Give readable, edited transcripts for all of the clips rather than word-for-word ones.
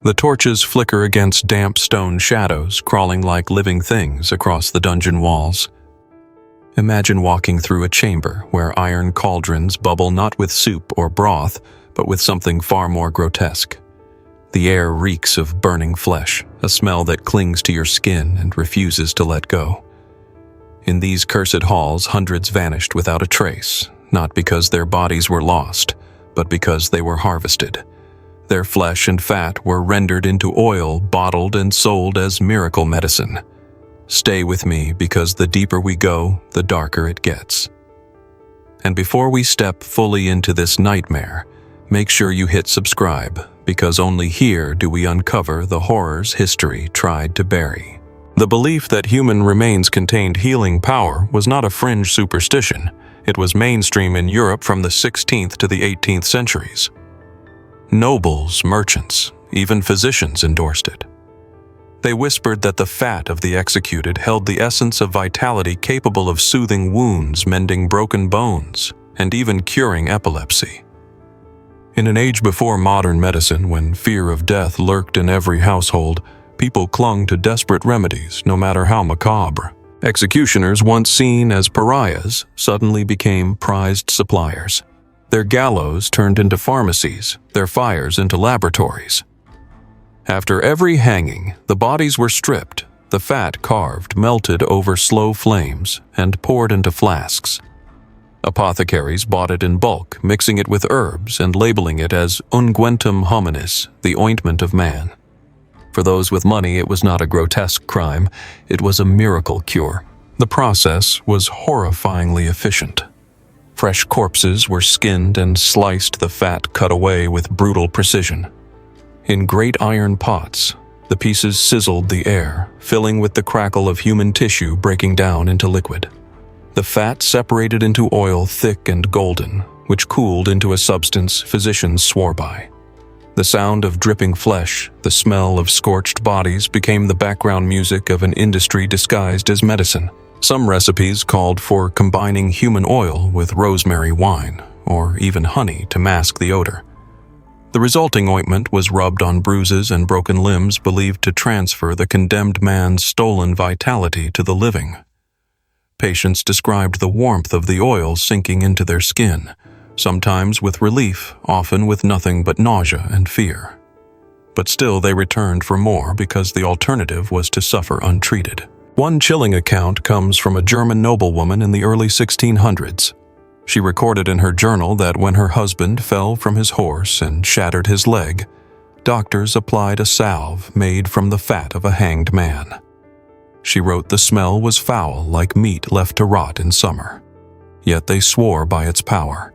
The torches flicker against damp stone shadows crawling like living things across the dungeon walls. Imagine walking through a chamber where iron cauldrons bubble not with soup or broth, but with something far more grotesque. The air reeks of burning flesh, a smell that clings to your skin and refuses to let go. In these cursed halls, hundreds vanished without a trace, not because their bodies were lost, but because they were harvested. Their flesh and fat were rendered into oil, bottled and sold as miracle medicine. Stay with me, because the deeper we go, the darker it gets. And before we step fully into this nightmare, make sure you hit subscribe, because only here do we uncover the horrors history tried to bury. The belief that human remains contained healing power was not a fringe superstition. It was mainstream in Europe from the 16th to the 18th centuries. Nobles, merchants, even physicians endorsed it. They whispered that the fat of the executed held the essence of vitality capable of soothing wounds, mending broken bones, and even curing epilepsy. In an age before modern medicine, when fear of death lurked in every household, people clung to desperate remedies, no matter how macabre. Executioners, once seen as pariahs, suddenly became prized suppliers. Their gallows turned into pharmacies, their fires into laboratories. After every hanging, the bodies were stripped, the fat carved, melted over slow flames, and poured into flasks. Apothecaries bought it in bulk, mixing it with herbs and labeling it as unguentum hominis, the ointment of man. For those with money, it was not a grotesque crime, it was a miracle cure. The process was horrifyingly efficient. Fresh corpses were skinned and sliced, the fat cut away with brutal precision. In great iron pots, the pieces sizzled the air, filling with the crackle of human tissue breaking down into liquid. The fat separated into oil thick and golden, which cooled into a substance physicians swore by. The sound of dripping flesh, the smell of scorched bodies became the background music of an industry disguised as medicine. Some recipes called for combining human oil with rosemary wine, or even honey to mask the odor. The resulting ointment was rubbed on bruises and broken limbs believed to transfer the condemned man's stolen vitality to the living. Patients described the warmth of the oil sinking into their skin, sometimes with relief, often with nothing but nausea and fear. But still they returned for more because the alternative was to suffer untreated. One chilling account comes from a German noblewoman in the early 1600s. She recorded in her journal that when her husband fell from his horse and shattered his leg, doctors applied a salve made from the fat of a hanged man. She wrote the smell was foul, like meat left to rot in summer. Yet they swore by its power.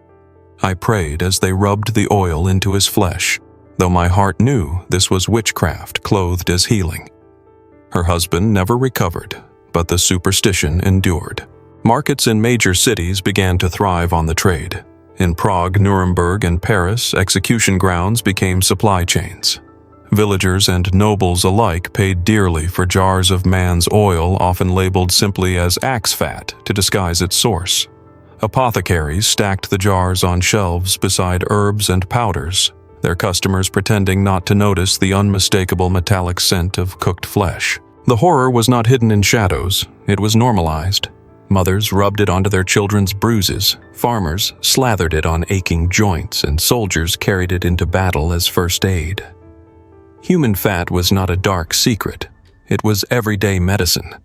I prayed as they rubbed the oil into his flesh, though my heart knew this was witchcraft clothed as healing. Her husband never recovered, but the superstition endured. Markets in major cities began to thrive on the trade. In Prague, Nuremberg, and Paris, execution grounds became supply chains. Villagers and nobles alike paid dearly for jars of man's oil, often labeled simply as axe fat to disguise its source. Apothecaries stacked the jars on shelves beside herbs and powders, their customers pretending not to notice the unmistakable metallic scent of cooked flesh. The horror was not hidden in shadows, it was normalized. Mothers rubbed it onto their children's bruises, farmers slathered it on aching joints, and soldiers carried it into battle as first aid. Human fat was not a dark secret, it was everyday medicine.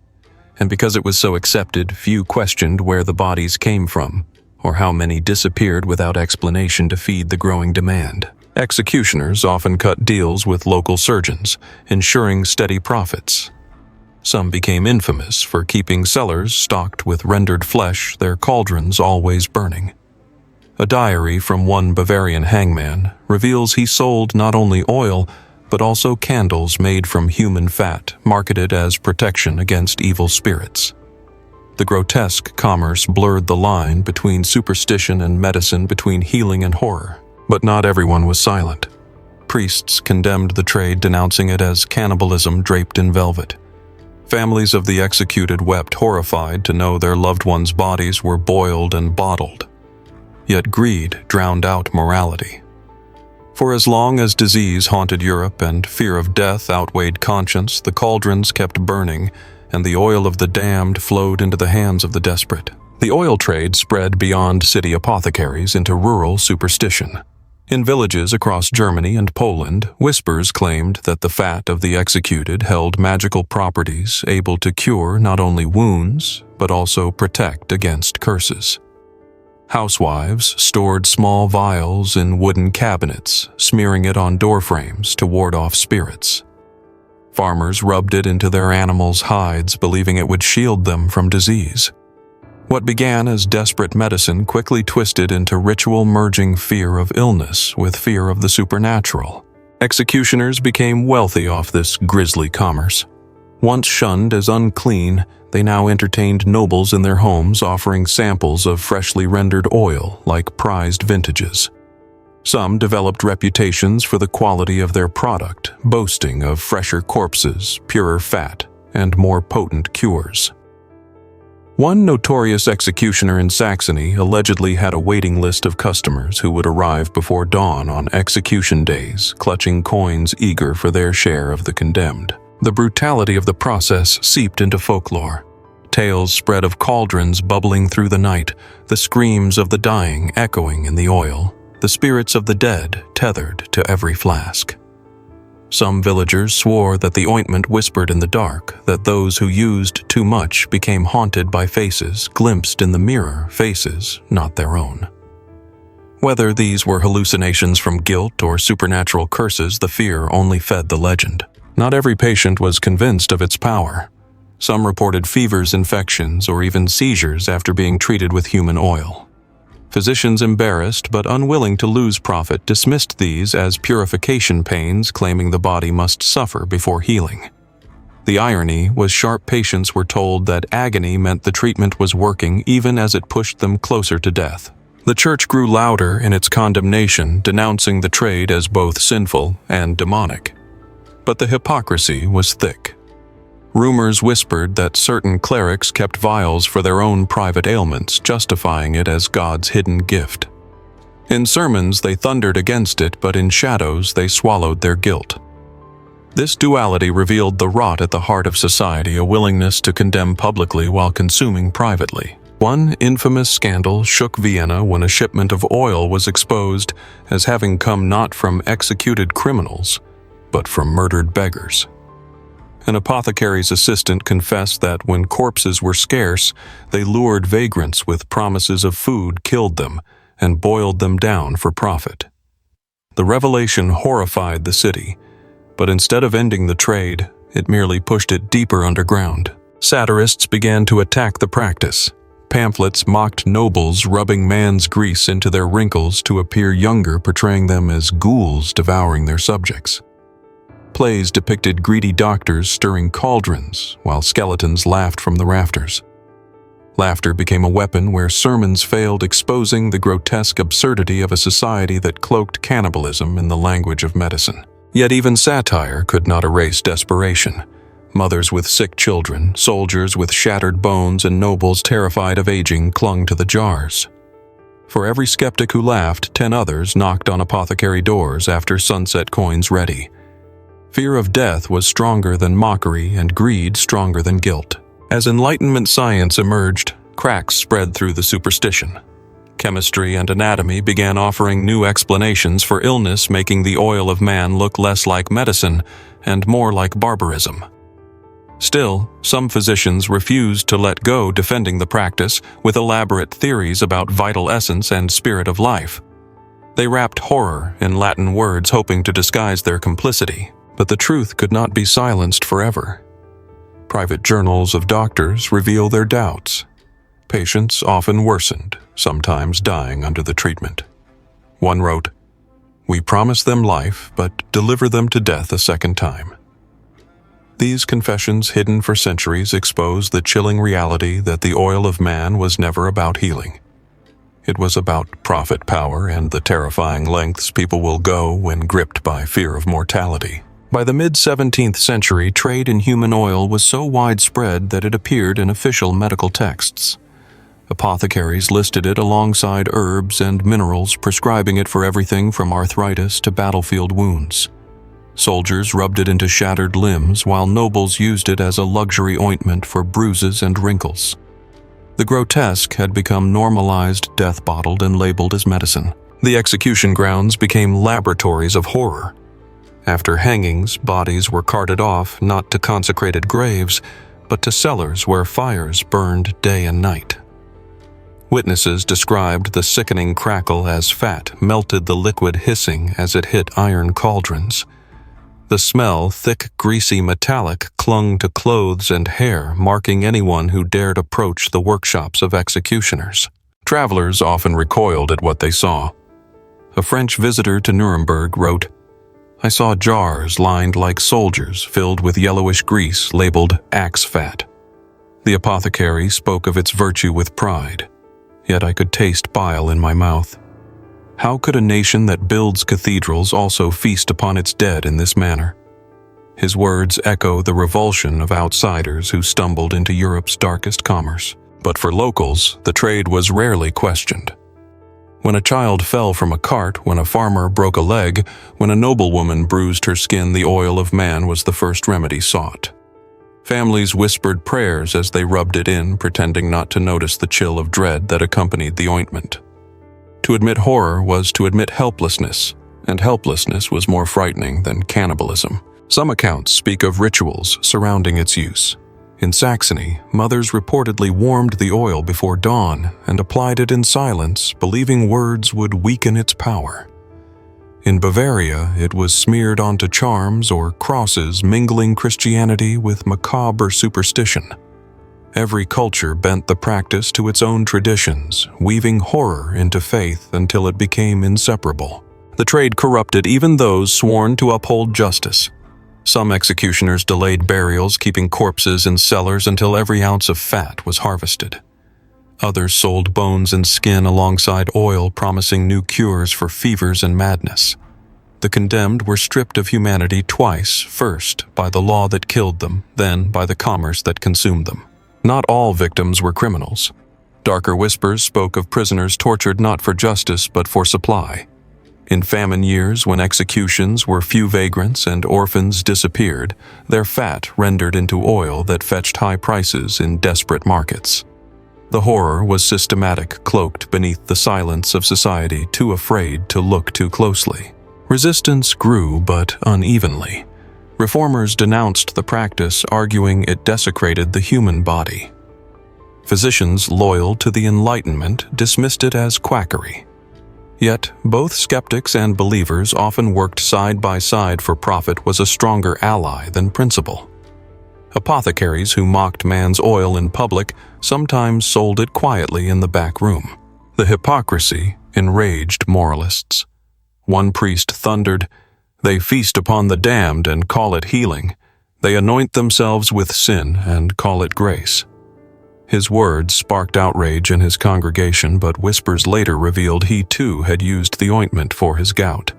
And because it was so accepted, few questioned where the bodies came from, or how many disappeared without explanation to feed the growing demand. Executioners often cut deals with local surgeons, ensuring steady profits. Some became infamous for keeping cellars stocked with rendered flesh, their cauldrons always burning. A diary from one Bavarian hangman reveals he sold not only oil, but also candles made from human fat, marketed as protection against evil spirits. The grotesque commerce blurred the line between superstition and medicine, between healing and horror. But not everyone was silent. Priests condemned the trade, denouncing it as cannibalism draped in velvet. Families of the executed wept, horrified to know their loved ones' bodies were boiled and bottled. Yet greed drowned out morality. For as long as disease haunted Europe and fear of death outweighed conscience, the cauldrons kept burning, and the oil of the damned flowed into the hands of the desperate. The oil trade spread beyond city apothecaries into rural superstition. In villages across Germany and Poland, whispers claimed that the fat of the executed held magical properties able to cure not only wounds, but also protect against curses. Housewives stored small vials in wooden cabinets, smearing it on doorframes to ward off spirits. Farmers rubbed it into their animals' hides, believing it would shield them from disease. What began as desperate medicine quickly twisted into ritual, merging fear of illness with fear of the supernatural. Executioners became wealthy off this grisly commerce. Once shunned as unclean, they now entertained nobles in their homes, offering samples of freshly rendered oil like prized vintages. Some developed reputations for the quality of their product, boasting of fresher corpses, purer fat, and more potent cures. One notorious executioner in Saxony allegedly had a waiting list of customers who would arrive before dawn on execution days, clutching coins eager for their share of the condemned. The brutality of the process seeped into folklore. Tales spread of cauldrons bubbling through the night, the screams of the dying echoing in the oil, the spirits of the dead tethered to every flask. Some villagers swore that the ointment whispered in the dark, that those who used too much became haunted by faces glimpsed in the mirror, faces not their own. Whether these were hallucinations from guilt or supernatural curses, the fear only fed the legend. Not every patient was convinced of its power. Some reported fevers, infections, or even seizures after being treated with human oil. Physicians, embarrassed but unwilling to lose profit, dismissed these as purification pains, claiming the body must suffer before healing. The irony was sharp patients were told that agony meant the treatment was working even as it pushed them closer to death. The church grew louder in its condemnation, denouncing the trade as both sinful and demonic. But the hypocrisy was thick. Rumors whispered that certain clerics kept vials for their own private ailments, justifying it as God's hidden gift. In sermons, they thundered against it, but in shadows, they swallowed their guilt. This duality revealed the rot at the heart of society, a willingness to condemn publicly while consuming privately. One infamous scandal shook Vienna when a shipment of oil was exposed as having come not from executed criminals, but from murdered beggars. An apothecary's assistant confessed that when corpses were scarce, they lured vagrants with promises of food, killed them, and boiled them down for profit. The revelation horrified the city, but instead of ending the trade, it merely pushed it deeper underground. Satirists began to attack the practice. Pamphlets mocked nobles, rubbing man's grease into their wrinkles to appear younger, portraying them as ghouls devouring their subjects. Plays depicted greedy doctors stirring cauldrons, while skeletons laughed from the rafters. Laughter became a weapon where sermons failed, exposing the grotesque absurdity of a society that cloaked cannibalism in the language of medicine. Yet even satire could not erase desperation. Mothers with sick children, soldiers with shattered bones, and nobles terrified of aging clung to the jars. For every skeptic who laughed, 10 others knocked on apothecary doors after sunset coins ready. Fear of death was stronger than mockery, and greed stronger than guilt. As Enlightenment science emerged, cracks spread through the superstition. Chemistry and anatomy began offering new explanations for illness, making the oil of man look less like medicine and more like barbarism. Still, some physicians refused to let go, defending the practice with elaborate theories about vital essence and spirit of life. They wrapped horror in Latin words, hoping to disguise their complicity. But the truth could not be silenced forever. Private journals of doctors reveal their doubts. Patients often worsened, sometimes dying under the treatment. One wrote, "We promise them life, but deliver them to death a second time." These confessions, hidden for centuries, expose the chilling reality that the oil of man was never about healing. It was about profit, power, and the terrifying lengths people will go when gripped by fear of mortality. By the mid-17th century, trade in human oil was so widespread that it appeared in official medical texts. Apothecaries listed it alongside herbs and minerals, prescribing it for everything from arthritis to battlefield wounds. Soldiers rubbed it into shattered limbs, while nobles used it as a luxury ointment for bruises and wrinkles. The grotesque had become normalized, death-bottled, and labeled as medicine. The execution grounds became laboratories of horror. After hangings, bodies were carted off, not to consecrated graves, but to cellars where fires burned day and night. Witnesses described the sickening crackle as fat melted the liquid hissing as it hit iron cauldrons. The smell, thick, greasy, metallic, clung to clothes and hair, marking anyone who dared approach the workshops of executioners. Travelers often recoiled at what they saw. A French visitor to Nuremberg wrote, "I saw jars lined like soldiers filled with yellowish grease labeled axe fat. The apothecary spoke of its virtue with pride, yet I could taste bile in my mouth. How could a nation that builds cathedrals also feast upon its dead in this manner?" His words echo the revulsion of outsiders who stumbled into Europe's darkest commerce. But for locals, the trade was rarely questioned. When a child fell from a cart, when a farmer broke a leg, when a noblewoman bruised her skin, the oil of man was the first remedy sought. Families whispered prayers as they rubbed it in, pretending not to notice the chill of dread that accompanied the ointment. To admit horror was to admit helplessness, and helplessness was more frightening than cannibalism. Some accounts speak of rituals surrounding its use. In Saxony, mothers reportedly warmed the oil before dawn and applied it in silence, believing words would weaken its power. In Bavaria, it was smeared onto charms or crosses, mingling Christianity with macabre superstition. Every culture bent the practice to its own traditions, weaving horror into faith until it became inseparable. The trade corrupted even those sworn to uphold justice. Some executioners delayed burials, keeping corpses in cellars until every ounce of fat was harvested. Others sold bones and skin alongside oil, promising new cures for fevers and madness. The condemned were stripped of humanity twice, first by the law that killed them, then by the commerce that consumed them. Not all victims were criminals. Darker whispers spoke of prisoners tortured not for justice but for supply. In famine years, when executions were few vagrants and orphans disappeared, their fat rendered into oil that fetched high prices in desperate markets. The horror was systematic, cloaked beneath the silence of society too afraid to look too closely. Resistance grew, but unevenly. Reformers denounced the practice, arguing it desecrated the human body. Physicians loyal to the Enlightenment dismissed it as quackery. Yet, both skeptics and believers often worked side by side, for profit was a stronger ally than principle. Apothecaries who mocked man's oil in public sometimes sold it quietly in the back room. The hypocrisy enraged moralists. One priest thundered, "They feast upon the damned and call it healing. They anoint themselves with sin and call it grace." His words sparked outrage in his congregation, but whispers later revealed he too had used the ointment for his gout.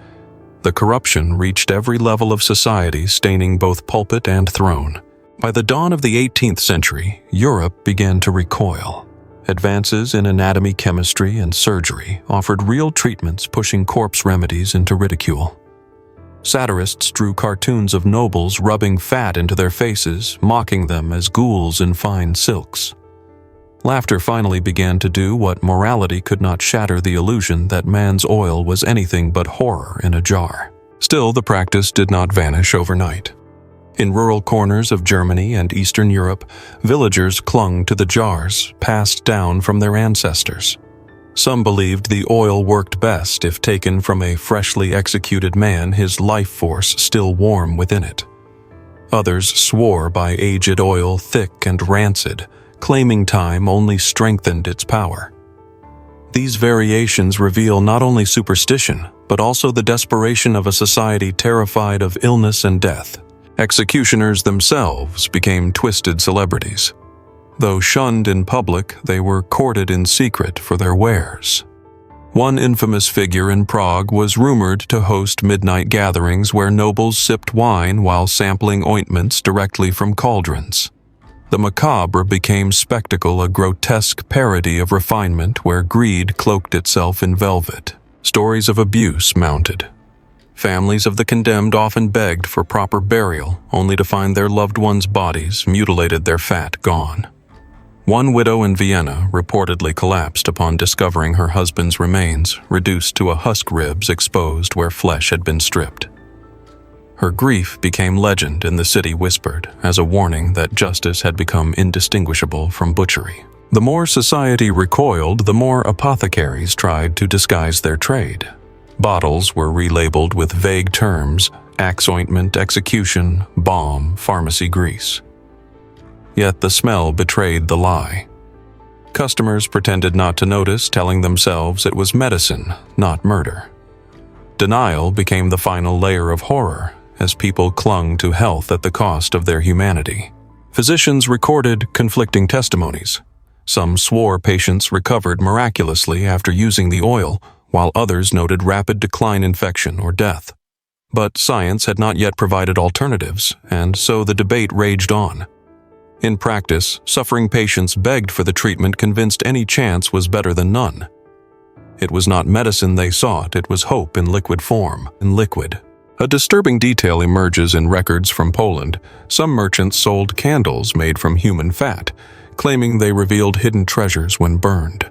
The corruption reached every level of society, staining both pulpit and throne. By the dawn of the 18th century, Europe began to recoil. Advances in anatomy, chemistry, and surgery offered real treatments, pushing corpse remedies into ridicule. Satirists drew cartoons of nobles rubbing fat into their faces, mocking them as ghouls in fine silks. Laughter finally began to do what morality could not shatter: the illusion that man's oil was anything but horror in a jar. Still, the practice did not vanish overnight. In rural corners of Germany and Eastern Europe, villagers clung to the jars passed down from their ancestors. Some believed the oil worked best if taken from a freshly executed man, his life force still warm within it. Others swore by aged oil, thick and rancid, claiming time only strengthened its power. These variations reveal not only superstition, but also the desperation of a society terrified of illness and death. Executioners themselves became twisted celebrities. Though shunned in public, they were courted in secret for their wares. One infamous figure in Prague was rumored to host midnight gatherings where nobles sipped wine while sampling ointments directly from cauldrons. The macabre became spectacle, a grotesque parody of refinement where greed cloaked itself in velvet. Stories of abuse mounted. Families of the condemned often begged for proper burial, only to find their loved ones' bodies, mutilated, their fat gone. One widow in Vienna reportedly collapsed upon discovering her husband's remains, reduced to a husk ribs exposed where flesh had been stripped. Her grief became legend in the city whispered, as a warning that justice had become indistinguishable from butchery. The more society recoiled, the more apothecaries tried to disguise their trade. Bottles were relabeled with vague terms: axe ointment, execution, balm, pharmacy grease. Yet the smell betrayed the lie. Customers pretended not to notice, telling themselves it was medicine, not murder. Denial became the final layer of horror, as people clung to health at the cost of their humanity. Physicians recorded conflicting testimonies. Some swore patients recovered miraculously after using the oil, while others noted rapid decline, infection, or death. But science had not yet provided alternatives, and so the debate raged on. In practice, suffering patients begged for the treatment, convinced any chance was better than none. It was not medicine they sought, it was hope in liquid form, in liquid. A disturbing detail emerges in records from Poland. Some merchants sold candles made from human fat, claiming they revealed hidden treasures when burned.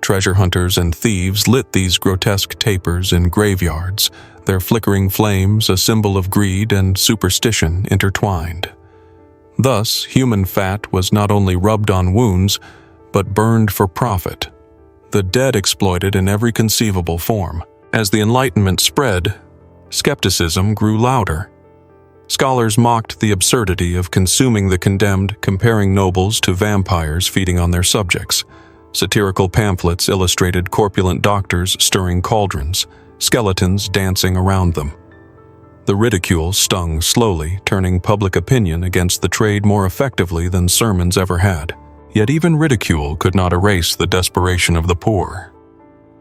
Treasure hunters and thieves lit these grotesque tapers in graveyards, their flickering flames a symbol of greed and superstition intertwined. Thus, human fat was not only rubbed on wounds, but burned for profit. The dead exploited in every conceivable form. As the Enlightenment spread, skepticism grew louder. Scholars mocked the absurdity of consuming the condemned, comparing nobles to vampires feeding on their subjects. Satirical pamphlets illustrated corpulent doctors stirring cauldrons, skeletons dancing around them. The ridicule stung slowly, turning public opinion against the trade more effectively than sermons ever had. Yet even ridicule could not erase the desperation of the poor.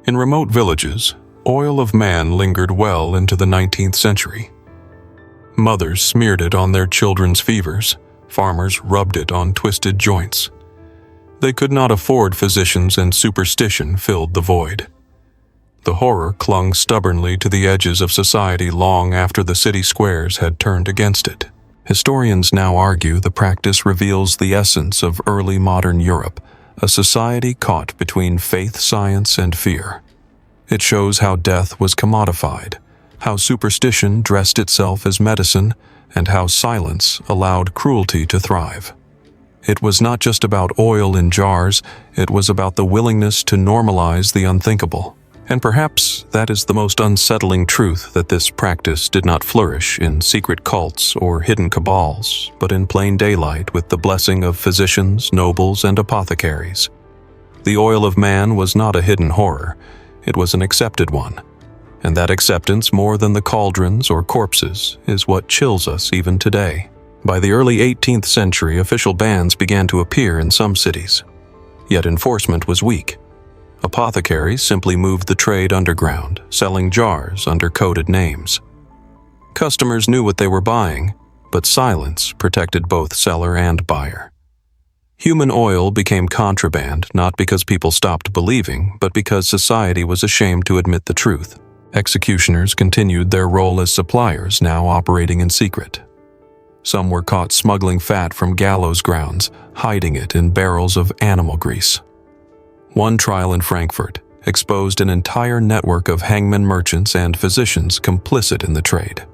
In remote villages, oil of man lingered well into the 19th century. Mothers smeared it on their children's fevers, farmers rubbed it on twisted joints. They could not afford physicians, and superstition filled the void. The horror clung stubbornly to the edges of society long after the city squares had turned against it. Historians now argue the practice reveals the essence of early modern Europe, a society caught between faith, science, and fear. It shows how death was commodified, how superstition dressed itself as medicine, and how silence allowed cruelty to thrive. It was not just about oil in jars, it was about the willingness to normalize the unthinkable. And perhaps that is the most unsettling truth, that this practice did not flourish in secret cults or hidden cabals, but in plain daylight with the blessing of physicians, nobles, and apothecaries. The oil of man was not a hidden horror, it was an accepted one. And that acceptance, more than the cauldrons or corpses, is what chills us even today. By the early 18th century, official bans began to appear in some cities. Yet enforcement was weak. Apothecaries simply moved the trade underground, selling jars under coded names. Customers knew what they were buying, but silence protected both seller and buyer. Human oil became contraband not because people stopped believing, but because society was ashamed to admit the truth. Executioners continued their role as suppliers, now operating in secret. Some were caught smuggling fat from gallows grounds, hiding it in barrels of animal grease. One trial in Frankfurt exposed an entire network of hangman merchants and physicians complicit in the trade.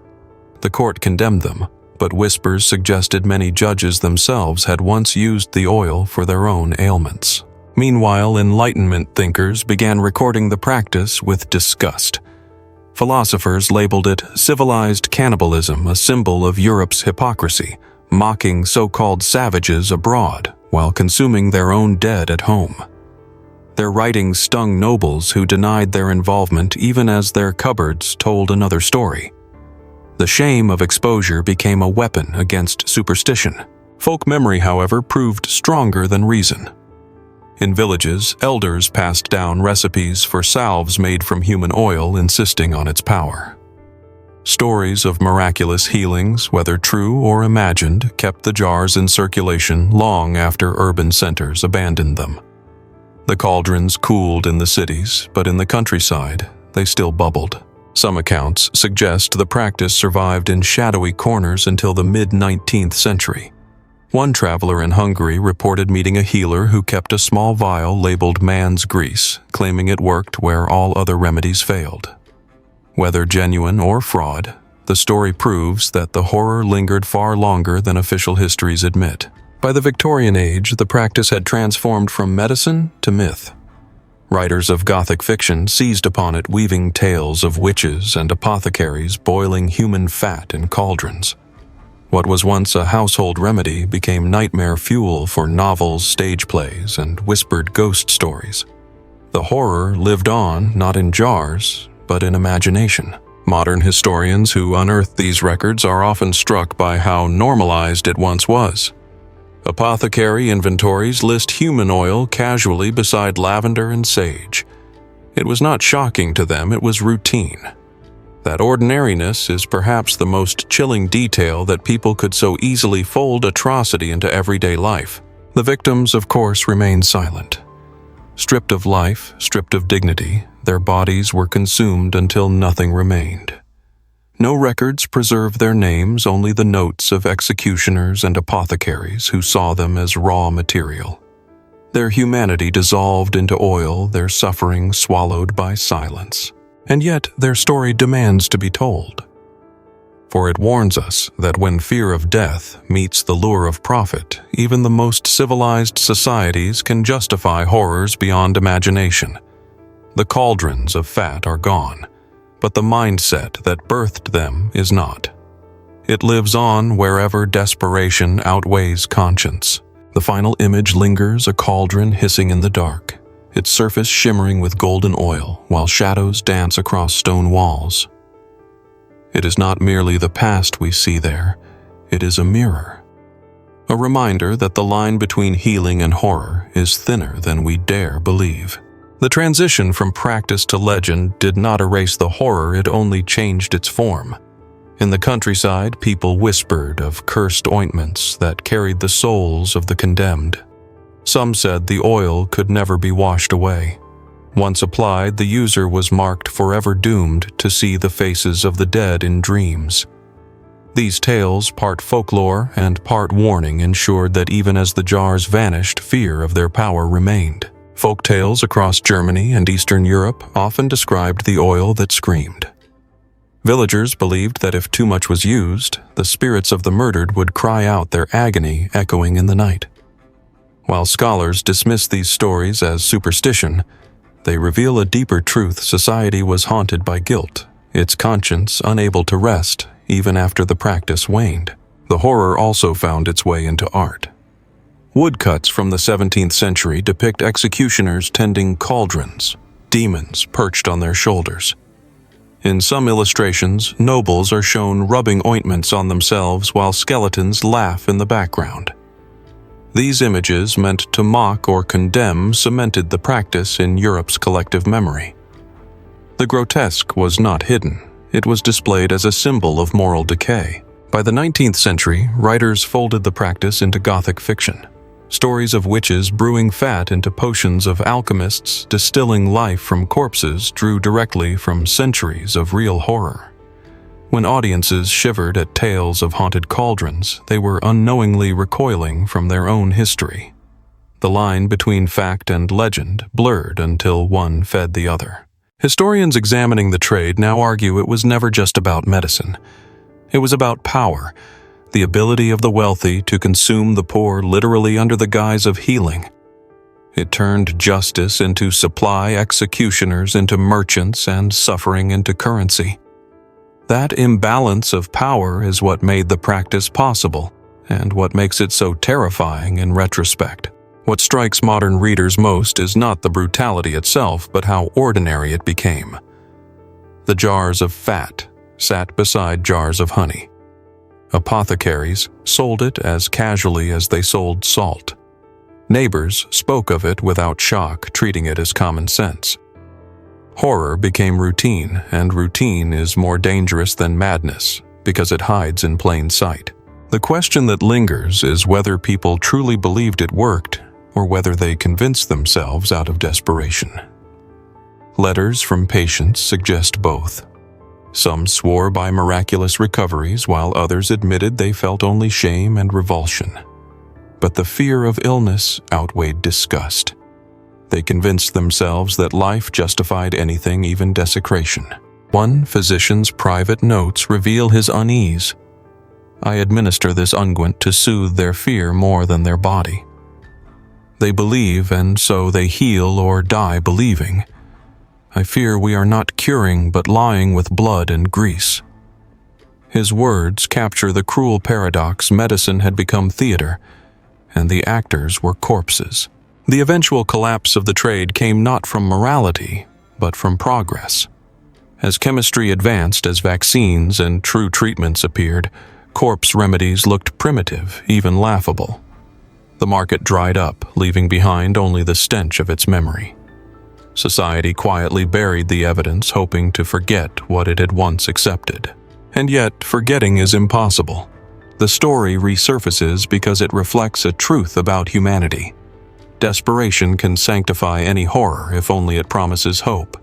The court condemned them, but whispers suggested many judges themselves had once used the oil for their own ailments. Meanwhile, Enlightenment thinkers began recording the practice with disgust. Philosophers labeled it civilized cannibalism, a symbol of Europe's hypocrisy, mocking so-called savages abroad while consuming their own dead at home. Their writings stung nobles who denied their involvement even as their cupboards told another story. The shame of exposure became a weapon against superstition. Folk memory, however, proved stronger than reason. In villages, elders passed down recipes for salves made from human oil, insisting on its power. Stories of miraculous healings, whether true or imagined, kept the jars in circulation long after urban centers abandoned them. The cauldrons cooled in the cities, but in the countryside, they still bubbled. Some accounts suggest the practice survived in shadowy corners until the mid-19th century. One traveler in Hungary reported meeting a healer who kept a small vial labeled man's grease, claiming it worked where all other remedies failed. Whether genuine or fraud, the story proves that the horror lingered far longer than official histories admit. By the Victorian age, the practice had transformed from medicine to myth. Writers of Gothic fiction seized upon it, weaving tales of witches and apothecaries boiling human fat in cauldrons. What was once a household remedy became nightmare fuel for novels, stage plays, and whispered ghost stories. The horror lived on not in jars, but in imagination. Modern historians who unearth these records are often struck by how normalized it once was. Apothecary inventories list human oil casually beside lavender and sage. It was not shocking to them, it was routine. That ordinariness is perhaps the most chilling detail that people could so easily fold atrocity into everyday life. The victims, of course, remained silent. Stripped of life, stripped of dignity, their bodies were consumed until nothing remained. No records preserve their names, only the notes of executioners and apothecaries who saw them as raw material. Their humanity dissolved into oil, their suffering swallowed by silence. And yet their story demands to be told. For it warns us that when fear of death meets the lure of profit, even the most civilized societies can justify horrors beyond imagination. The cauldrons of fat are gone, but the mindset that birthed them is not. It lives on wherever desperation outweighs conscience. The final image lingers, a cauldron hissing in the dark, its surface shimmering with golden oil while shadows dance across stone walls. It is not merely the past we see there, it is a mirror. A reminder that the line between healing and horror is thinner than we dare believe. The transition from practice to legend did not erase the horror, it only changed its form. In the countryside, people whispered of cursed ointments that carried the souls of the condemned. Some said the oil could never be washed away. Once applied, the user was marked forever doomed to see the faces of the dead in dreams. These tales, part folklore and part warning, ensured that even as the jars vanished, fear of their power remained. Folk tales across Germany and Eastern Europe often described the oil that screamed. Villagers believed that if too much was used, the spirits of the murdered would cry out, their agony echoing in the night. While scholars dismiss these stories as superstition, they reveal a deeper truth: society was haunted by guilt, its conscience unable to rest even after the practice waned. The horror also found its way into art. Woodcuts from the 17th century depict executioners tending cauldrons, demons perched on their shoulders. In some illustrations, nobles are shown rubbing ointments on themselves while skeletons laugh in the background. These images, meant to mock or condemn, cemented the practice in Europe's collective memory. The grotesque was not hidden. It was displayed as a symbol of moral decay. By the 19th century, writers folded the practice into Gothic fiction. Stories of witches brewing fat into potions, of alchemists distilling life from corpses, drew directly from centuries of real horror. When audiences shivered at tales of haunted cauldrons, they were unknowingly recoiling from their own history. The line between fact and legend blurred until one fed the other. Historians examining the trade now argue it was never just about medicine. It was about power, the ability of the wealthy to consume the poor literally under the guise of healing. It turned justice into supply, executioners into merchants, and suffering into currency. That imbalance of power is what made the practice possible, and what makes it so terrifying in retrospect. What strikes modern readers most is not the brutality itself, but how ordinary it became. The jars of fat sat beside jars of honey. Apothecaries sold it as casually as they sold salt. Neighbors spoke of it without shock, treating it as common sense. Horror became routine, and routine is more dangerous than madness because it hides in plain sight. The question that lingers is whether people truly believed it worked or whether they convinced themselves out of desperation. Letters from patients suggest both. Some swore by miraculous recoveries, while others admitted they felt only shame and revulsion. But the fear of illness outweighed disgust. They convinced themselves that life justified anything, even desecration. One physician's private notes reveal his unease. "I administer this unguent to soothe their fear more than their body. They believe, and so they heal or die believing. I fear we are not curing but lying with blood and grease." His words capture the cruel paradox: medicine had become theater, and the actors were corpses. The eventual collapse of the trade came not from morality, but from progress. As chemistry advanced, as vaccines and true treatments appeared, corpse remedies looked primitive, even laughable. The market dried up, leaving behind only the stench of its memory. Society quietly buried the evidence, hoping to forget what it had once accepted. And yet, forgetting is impossible. The story resurfaces because it reflects a truth about humanity. Desperation can sanctify any horror if only it promises hope.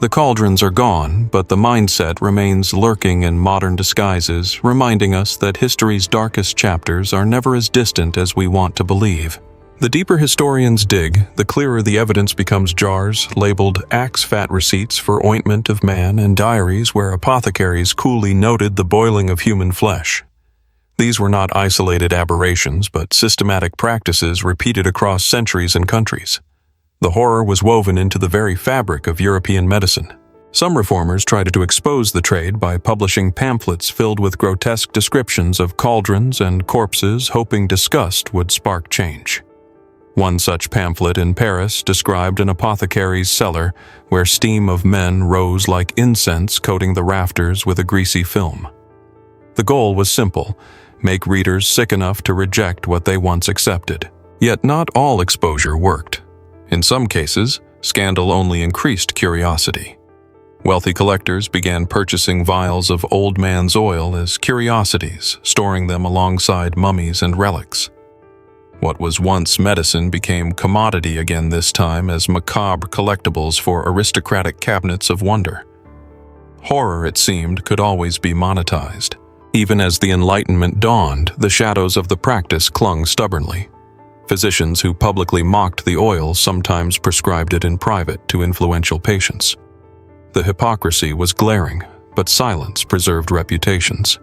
The cauldrons are gone, but the mindset remains lurking in modern disguises, reminding us that history's darkest chapters are never as distant as we want to believe. The deeper historians dig, the clearer the evidence becomes: jars labeled axe fat receipts for ointment of man, and diaries where apothecaries coolly noted the boiling of human flesh. These were not isolated aberrations, but systematic practices repeated across centuries and countries. The horror was woven into the very fabric of European medicine. Some reformers tried to expose the trade by publishing pamphlets filled with grotesque descriptions of cauldrons and corpses, hoping disgust would spark change. One such pamphlet in Paris described an apothecary's cellar where steam of men rose like incense, coating the rafters with a greasy film. The goal was simple: make readers sick enough to reject what they once accepted. Yet not all exposure worked. In some cases, scandal only increased curiosity. Wealthy collectors began purchasing vials of old man's oil as curiosities, storing them alongside mummies and relics. What was once medicine became commodity again, this time as macabre collectibles for aristocratic cabinets of wonder. Horror, it seemed, could always be monetized. Even as the Enlightenment dawned, the shadows of the practice clung stubbornly. Physicians who publicly mocked the oil sometimes prescribed it in private to influential patients. The hypocrisy was glaring, but silence preserved reputations.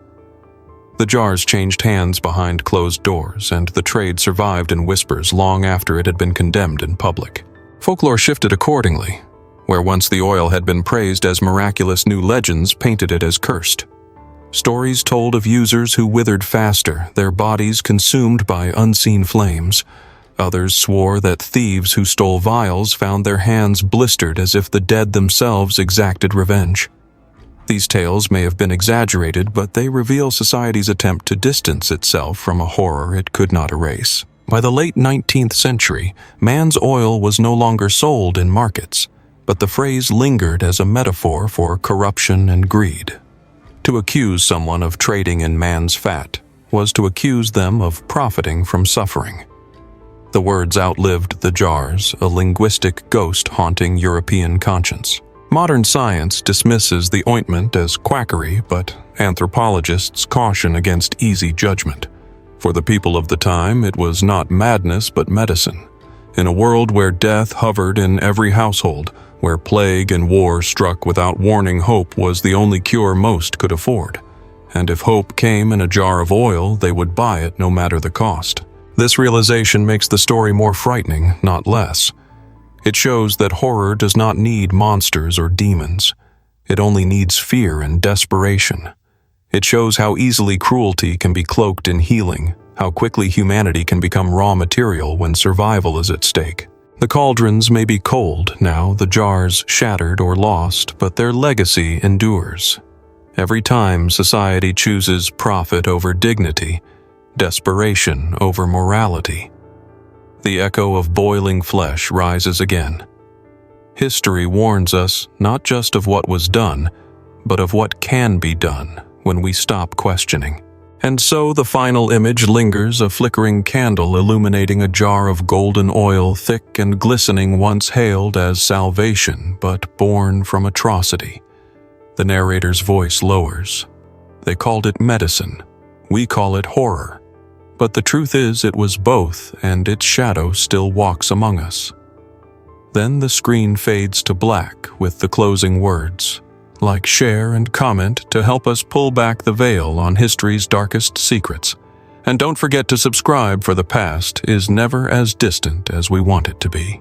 The jars changed hands behind closed doors, and the trade survived in whispers long after it had been condemned in public. Folklore shifted accordingly. Where once the oil had been praised as miraculous, new legends painted it as cursed. Stories told of users who withered faster, their bodies consumed by unseen flames. Others swore that thieves who stole vials found their hands blistered as if the dead themselves exacted revenge. These tales may have been exaggerated, but they reveal society's attempt to distance itself from a horror it could not erase. By the late 19th century, man's oil was no longer sold in markets, but the phrase lingered as a metaphor for corruption and greed. To accuse someone of trading in man's fat was to accuse them of profiting from suffering. The words outlived the jars, a linguistic ghost haunting European conscience. Modern science dismisses the ointment as quackery, but anthropologists caution against easy judgment. For the people of the time, it was not madness but medicine. In a world where death hovered in every household, where plague and war struck without warning, hope was the only cure most could afford. And if hope came in a jar of oil, they would buy it no matter the cost. This realization makes the story more frightening, not less. It shows that horror does not need monsters or demons. It only needs fear and desperation. It shows how easily cruelty can be cloaked in healing, how quickly humanity can become raw material when survival is at stake. The cauldrons may be cold now, the jars shattered or lost, but their legacy endures. Every time society chooses profit over dignity, desperation over morality, the echo of boiling flesh rises again. History warns us not just of what was done, but of what can be done when we stop questioning. And so the final image lingers, a flickering candle illuminating a jar of golden oil, thick and glistening, once hailed as salvation, but born from atrocity. The narrator's voice lowers. They called it medicine. We call it horror. But the truth is, it was both, and its shadow still walks among us. Then the screen fades to black with the closing words. Like, share, and comment to help us pull back the veil on history's darkest secrets. And don't forget to subscribe, for the past is never as distant as we want it to be.